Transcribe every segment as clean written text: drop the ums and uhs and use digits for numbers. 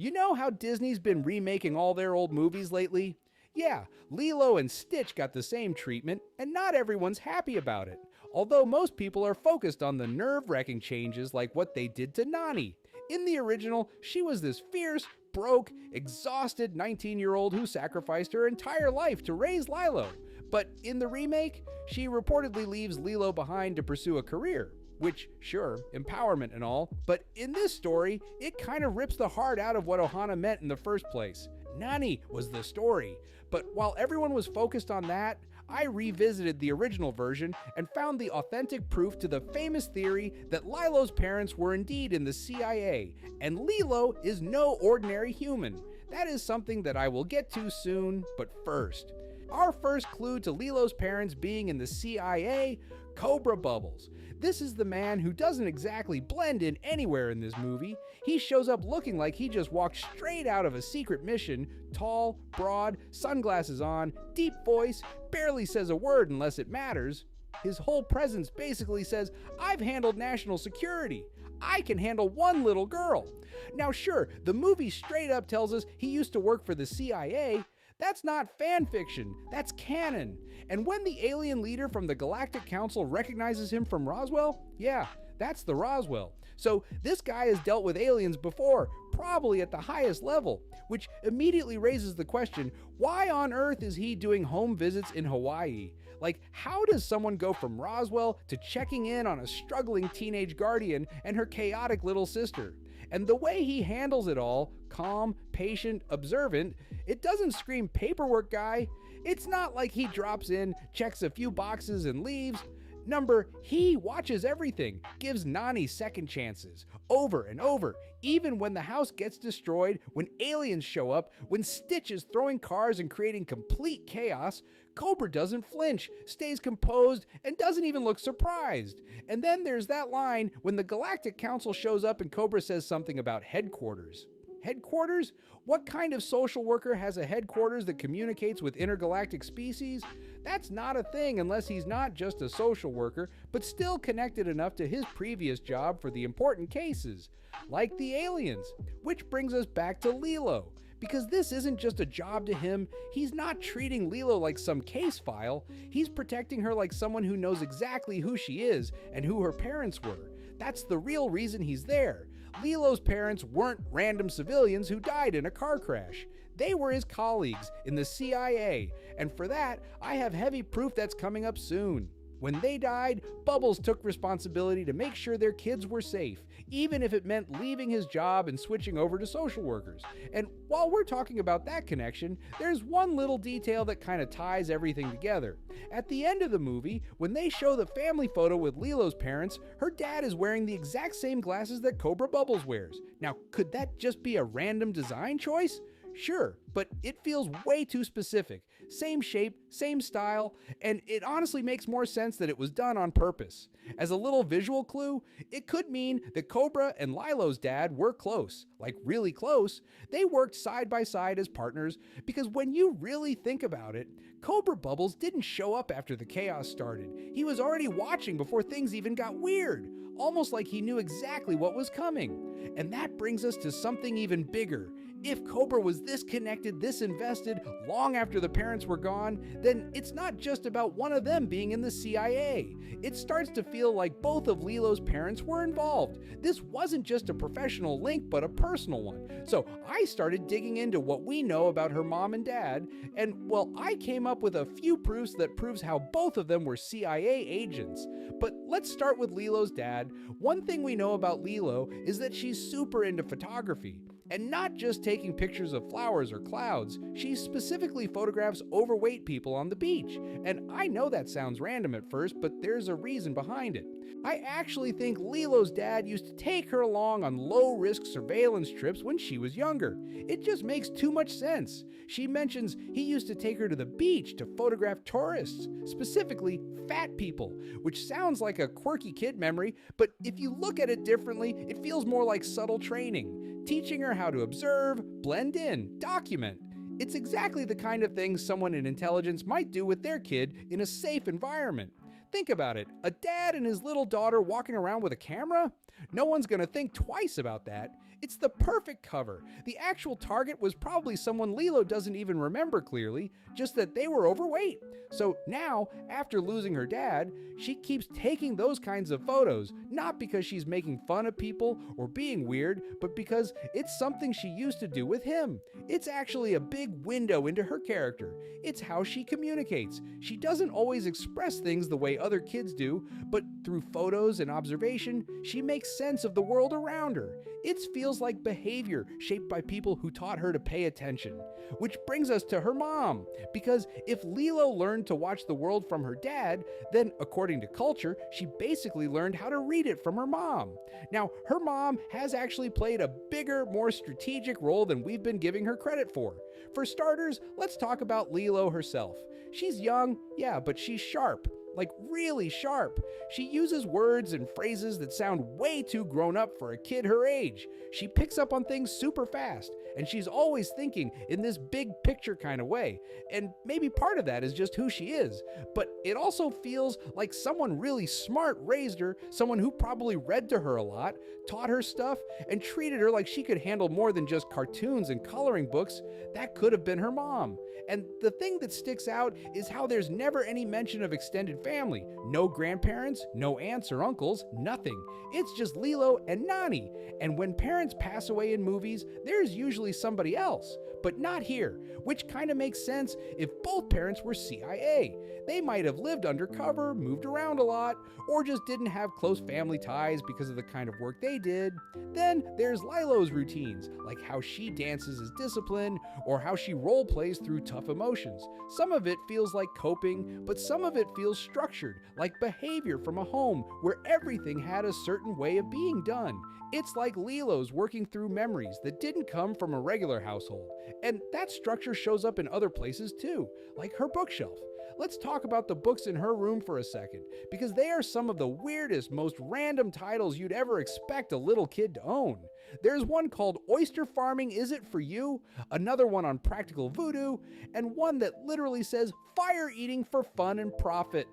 You know how Disney's been remaking all their old movies lately? Yeah, Lilo and Stitch got the same treatment, and not everyone's happy about it. Although most people are focused on the nerve-wracking changes like what they did to Nani. In the original, she was this fierce, broke, exhausted 19-year-old who sacrificed her entire life to raise Lilo. But in the remake, she reportedly leaves Lilo behind to pursue a career. Which, sure, empowerment and all, but in this story, it kind of rips the heart out of what ohana meant in the first place. Nani was the story. But while everyone was focused on that, I revisited the original version and found the authentic proof to the famous theory that Lilo's parents were indeed in the CIA, and Lilo is no ordinary human. That is something that I will get to soon, but first. Our first clue to Lilo's parents being in the CIA, Cobra Bubbles. This is the man who doesn't exactly blend in anywhere in this movie. He shows up looking like he just walked straight out of a secret mission, tall, broad, sunglasses on, deep voice, barely says a word unless it matters. His whole presence basically says, I've handled national security. I can handle one little girl. Now sure, the movie straight up tells us he used to work for the CIA. That's not fan fiction, that's canon. And when the alien leader from the Galactic Council recognizes him from Roswell, yeah, that's the Roswell. So this guy has dealt with aliens before, probably at the highest level, which immediately raises the question, why on earth is he doing home visits in Hawaii? Like, how does someone go from Roswell to checking in on a struggling teenage guardian and her chaotic little sister? And the way he handles it all, calm, patient, observant, it doesn't scream paperwork guy. It's not like he drops in, checks a few boxes and leaves. He watches everything, gives Nani second chances, over and over, even when the house gets destroyed, when aliens show up, when Stitch is throwing cars and creating complete chaos, Cobra doesn't flinch, stays composed, and doesn't even look surprised. And then there's that line when the Galactic Council shows up and Cobra says something about headquarters. Headquarters? What kind of social worker has a headquarters that communicates with intergalactic species? That's not a thing unless he's not just a social worker, but still connected enough to his previous job for the important cases, like the aliens. Which brings us back to Lilo. Because this isn't just a job to him, he's not treating Lilo like some case file, he's protecting her like someone who knows exactly who she is and who her parents were. That's the real reason he's there. Lilo's parents weren't random civilians who died in a car crash. They were his colleagues in the CIA, and for that, I have heavy proof that's coming up soon. When they died, Bubbles took responsibility to make sure their kids were safe, even if it meant leaving his job and switching over to social workers. And while we're talking about that connection, there's one little detail that kind of ties everything together. At the end of the movie, when they show the family photo with Lilo's parents, her dad is wearing the exact same glasses that Cobra Bubbles wears. Now, could that just be a random design choice? Sure, but it feels way too specific. Same shape, same style, and it honestly makes more sense that it was done on purpose. As a little visual clue, it could mean that Cobra and Lilo's dad were close, like really close. They worked side by side as partners because when you really think about it, Cobra Bubbles didn't show up after the chaos started. He was already watching before things even got weird, almost like he knew exactly what was coming. And that brings us to something even bigger. If Cobra was this connected, this invested, long after the parents were gone, then it's not just about one of them being in the CIA. It starts to feel like both of Lilo's parents were involved. This wasn't just a professional link, but a personal one. So I started digging into what we know about her mom and dad, and well, I came up with a few proofs that proves how both of them were CIA agents. But let's start with Lilo's dad. One thing we know about Lilo is that she's super into photography. And not just taking pictures of flowers or clouds, she specifically photographs overweight people on the beach. And I know that sounds random at first, but there's a reason behind it. I actually think Lilo's dad used to take her along on low-risk surveillance trips when she was younger. It just makes too much sense. She mentions he used to take her to the beach to photograph tourists, specifically fat people, which sounds like a quirky kid memory, but if you look at it differently, it feels more like subtle training, teaching her how to observe, blend in, document. It's exactly the kind of thing someone in intelligence might do with their kid in a safe environment. Think about it, a dad and his little daughter walking around with a camera? No one's gonna think twice about that. It's the perfect cover. The actual target was probably someone Lilo doesn't even remember clearly, just that they were overweight. So now, after losing her dad, she keeps taking those kinds of photos, not because she's making fun of people or being weird, but because it's something she used to do with him. It's actually a big window into her character. It's how she communicates. She doesn't always express things the way other kids do, but through photos and observation, she makes sense of the world around her. It feels like behavior shaped by people who taught her to pay attention. Which brings us to her mom, because if Lilo learned to watch the world from her dad, then according to culture, she basically learned how to read it from her mom. Now, her mom has actually played a bigger, more strategic role than we've been giving her credit for. For starters, let's talk about Lilo herself. She's young, yeah, but she's sharp. Like really sharp. She uses words and phrases that sound way too grown up for a kid her age. She picks up on things super fast, and she's always thinking in this big picture kind of way. And maybe part of that is just who she is. But it also feels like someone really smart raised her, someone who probably read to her a lot, taught her stuff, and treated her like she could handle more than just cartoons and coloring books. That could have been her mom. And the thing that sticks out is how there's never any mention of extended family. No grandparents, no aunts or uncles, nothing. It's just Lilo and Nani. And when parents pass away in movies, there's usually somebody else. But not here, which kind of makes sense if both parents were CIA. They might have lived undercover, moved around a lot, or just didn't have close family ties because of the kind of work they did. Then there's Lilo's routines, like how she dances as discipline, or how she role plays through tough emotions. Some of it feels like coping, but some of it feels structured, like behavior from a home where everything had a certain way of being done. It's like Lilo's working through memories that didn't come from a regular household. And that structure shows up in other places too, like her bookshelf. Let's talk about the books in her room for a second, because they are some of the weirdest, most random titles you'd ever expect a little kid to own. There's one called Oyster Farming Is It For You?, another one on Practical Voodoo, and one that literally says Fire Eating for Fun and Profit.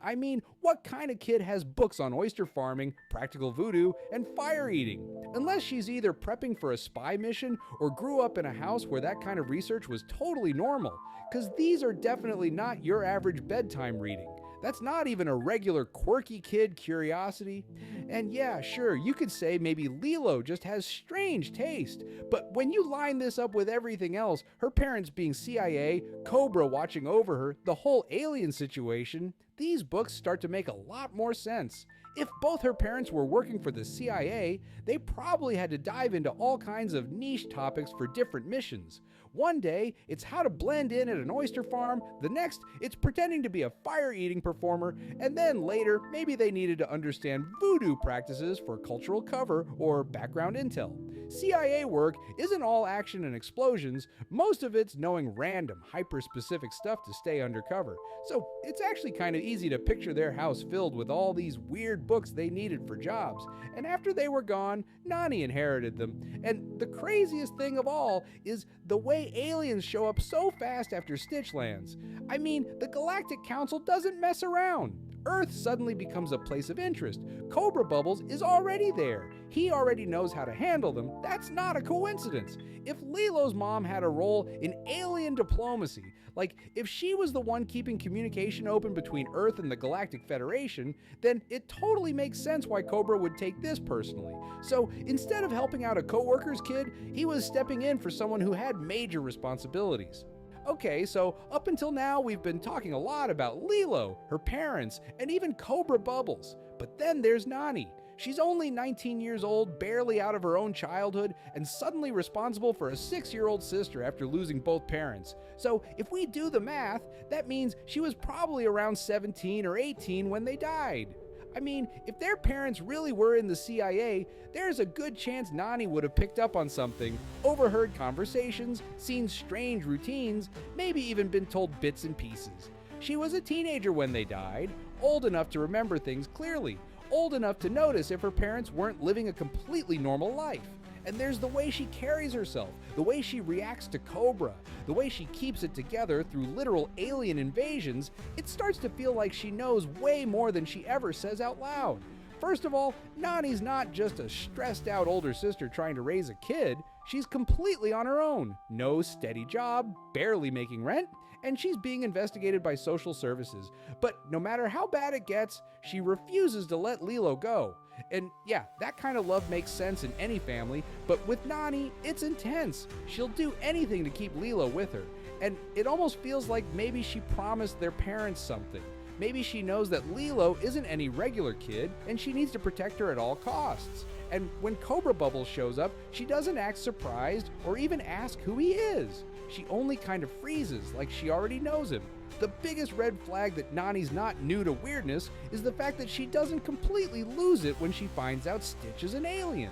I mean, what kind of kid has books on oyster farming, practical voodoo, and fire eating? Unless she's either prepping for a spy mission or grew up in a house where that kind of research was totally normal, because these are definitely not your average bedtime reading. That's not even a regular quirky kid curiosity. And yeah, sure, you could say maybe Lilo just has strange taste, but when you line this up with everything else, her parents being CIA, Cobra watching over her, the whole alien situation, these books start to make a lot more sense. If both her parents were working for the CIA, they probably had to dive into all kinds of niche topics for different missions. One day, it's how to blend in at an oyster farm, the next, it's pretending to be a fire-eating performer, and then later, maybe they needed to understand voodoo practices for cultural cover or background intel. CIA work isn't all action and explosions, most of it's knowing random, hyper-specific stuff to stay undercover. So it's actually kind of easy to picture their house filled with all these weird books they needed for jobs. And after they were gone, Nani inherited them. And the craziest thing of all is the way aliens show up so fast after Stitch lands. I mean, the Galactic Council doesn't mess around. Earth suddenly becomes a place of interest. Cobra Bubbles is already there. He already knows how to handle them. That's not a coincidence. If Lilo's mom had a role in alien diplomacy, like if she was the one keeping communication open between Earth and the Galactic Federation, then it totally makes sense why Cobra would take this personally. So instead of helping out a coworker's kid, he was stepping in for someone who had major responsibilities. Okay, so up until now we've been talking a lot about Lilo, her parents, and even Cobra Bubbles. But then there's Nani. She's only 19 years old, barely out of her own childhood, and suddenly responsible for a 6-year-old sister after losing both parents. So if we do the math, that means she was probably around 17 or 18 when they died. I mean, if their parents really were in the CIA, there's a good chance Nani would have picked up on something, overheard conversations, seen strange routines, maybe even been told bits and pieces. She was a teenager when they died, old enough to remember things clearly, old enough to notice if her parents weren't living a completely normal life. And there's the way she carries herself, the way she reacts to Cobra, the way she keeps it together through literal alien invasions. It starts to feel like she knows way more than she ever says out loud. First of all, Nani's not just a stressed out older sister trying to raise a kid. She's completely on her own. No steady job, barely making rent, and she's being investigated by social services. But no matter how bad it gets, she refuses to let Lilo go. And yeah, that kind of love makes sense in any family, but with Nani, it's intense. She'll do anything to keep Lilo with her. And it almost feels like maybe she promised their parents something. Maybe she knows that Lilo isn't any regular kid, and she needs to protect her at all costs. And when Cobra Bubbles shows up, she doesn't act surprised or even ask who he is. She only kind of freezes, like she already knows him. The biggest red flag that Nani's not new to weirdness is the fact that she doesn't completely lose it when she finds out Stitch is an alien.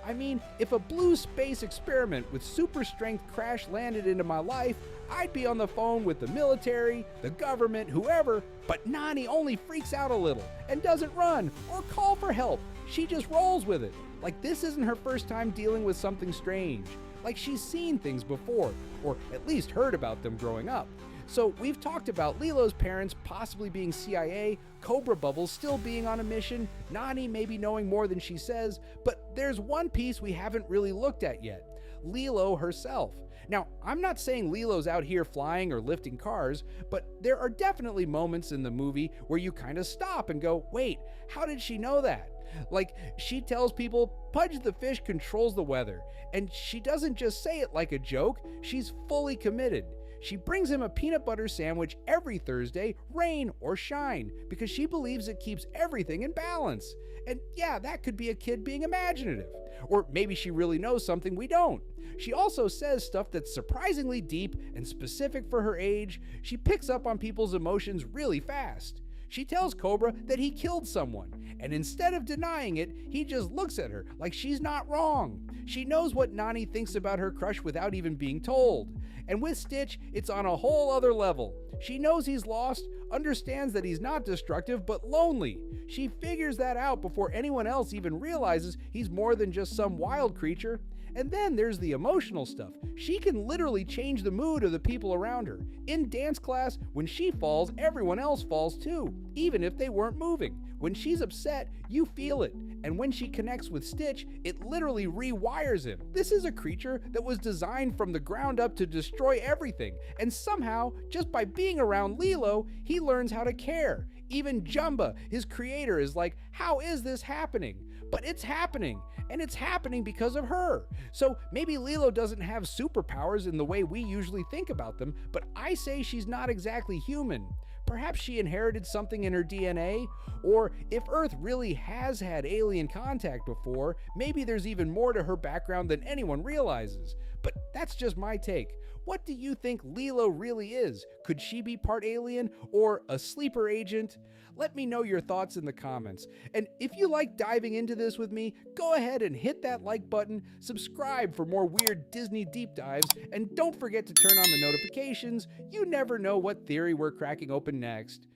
I mean, if a blue space experiment with super strength crash landed into my life, I'd be on the phone with the military, the government, whoever, but Nani only freaks out a little and doesn't run or call for help. She just rolls with it. Like this isn't her first time dealing with something strange. Like she's seen things before, or at least heard about them growing up. So we've talked about Lilo's parents possibly being CIA, Cobra Bubbles still being on a mission, Nani maybe knowing more than she says, but there's one piece we haven't really looked at yet, Lilo herself. Now, I'm not saying Lilo's out here flying or lifting cars, but there are definitely moments in the movie where you kind of stop and go, wait, how did she know that? Like, she tells people Pudge the fish controls the weather, and she doesn't just say it like a joke, she's fully committed. She brings him a peanut butter sandwich every Thursday, rain or shine, because she believes it keeps everything in balance. And yeah, that could be a kid being imaginative. Or maybe she really knows something we don't. She also says stuff that's surprisingly deep and specific for her age. She picks up on people's emotions really fast. She tells Cobra that he killed someone, and instead of denying it, he just looks at her like she's not wrong. She knows what Nani thinks about her crush without even being told. And with Stitch, it's on a whole other level. She knows he's lost, understands that he's not destructive, but lonely. She figures that out before anyone else even realizes he's more than just some wild creature. And then there's the emotional stuff. She can literally change the mood of the people around her. In dance class, when she falls, everyone else falls too, even if they weren't moving. When she's upset, you feel it. And when she connects with Stitch, it literally rewires him. This is a creature that was designed from the ground up to destroy everything. And somehow, just by being around Lilo, he learns how to care. Even Jumba, his creator, is like, how is this happening? But it's happening, and it's happening because of her. So maybe Lilo doesn't have superpowers in the way we usually think about them, but I say she's not exactly human. Perhaps she inherited something in her DNA, or if Earth really has had alien contact before, maybe there's even more to her background than anyone realizes. But that's just my take. What do you think Lilo really is? Could she be part alien or a sleeper agent? Let me know your thoughts in the comments. And if you like diving into this with me, go ahead and hit that like button, subscribe for more weird Disney deep dives, and don't forget to turn on the notifications. You never know what theory we're cracking open next.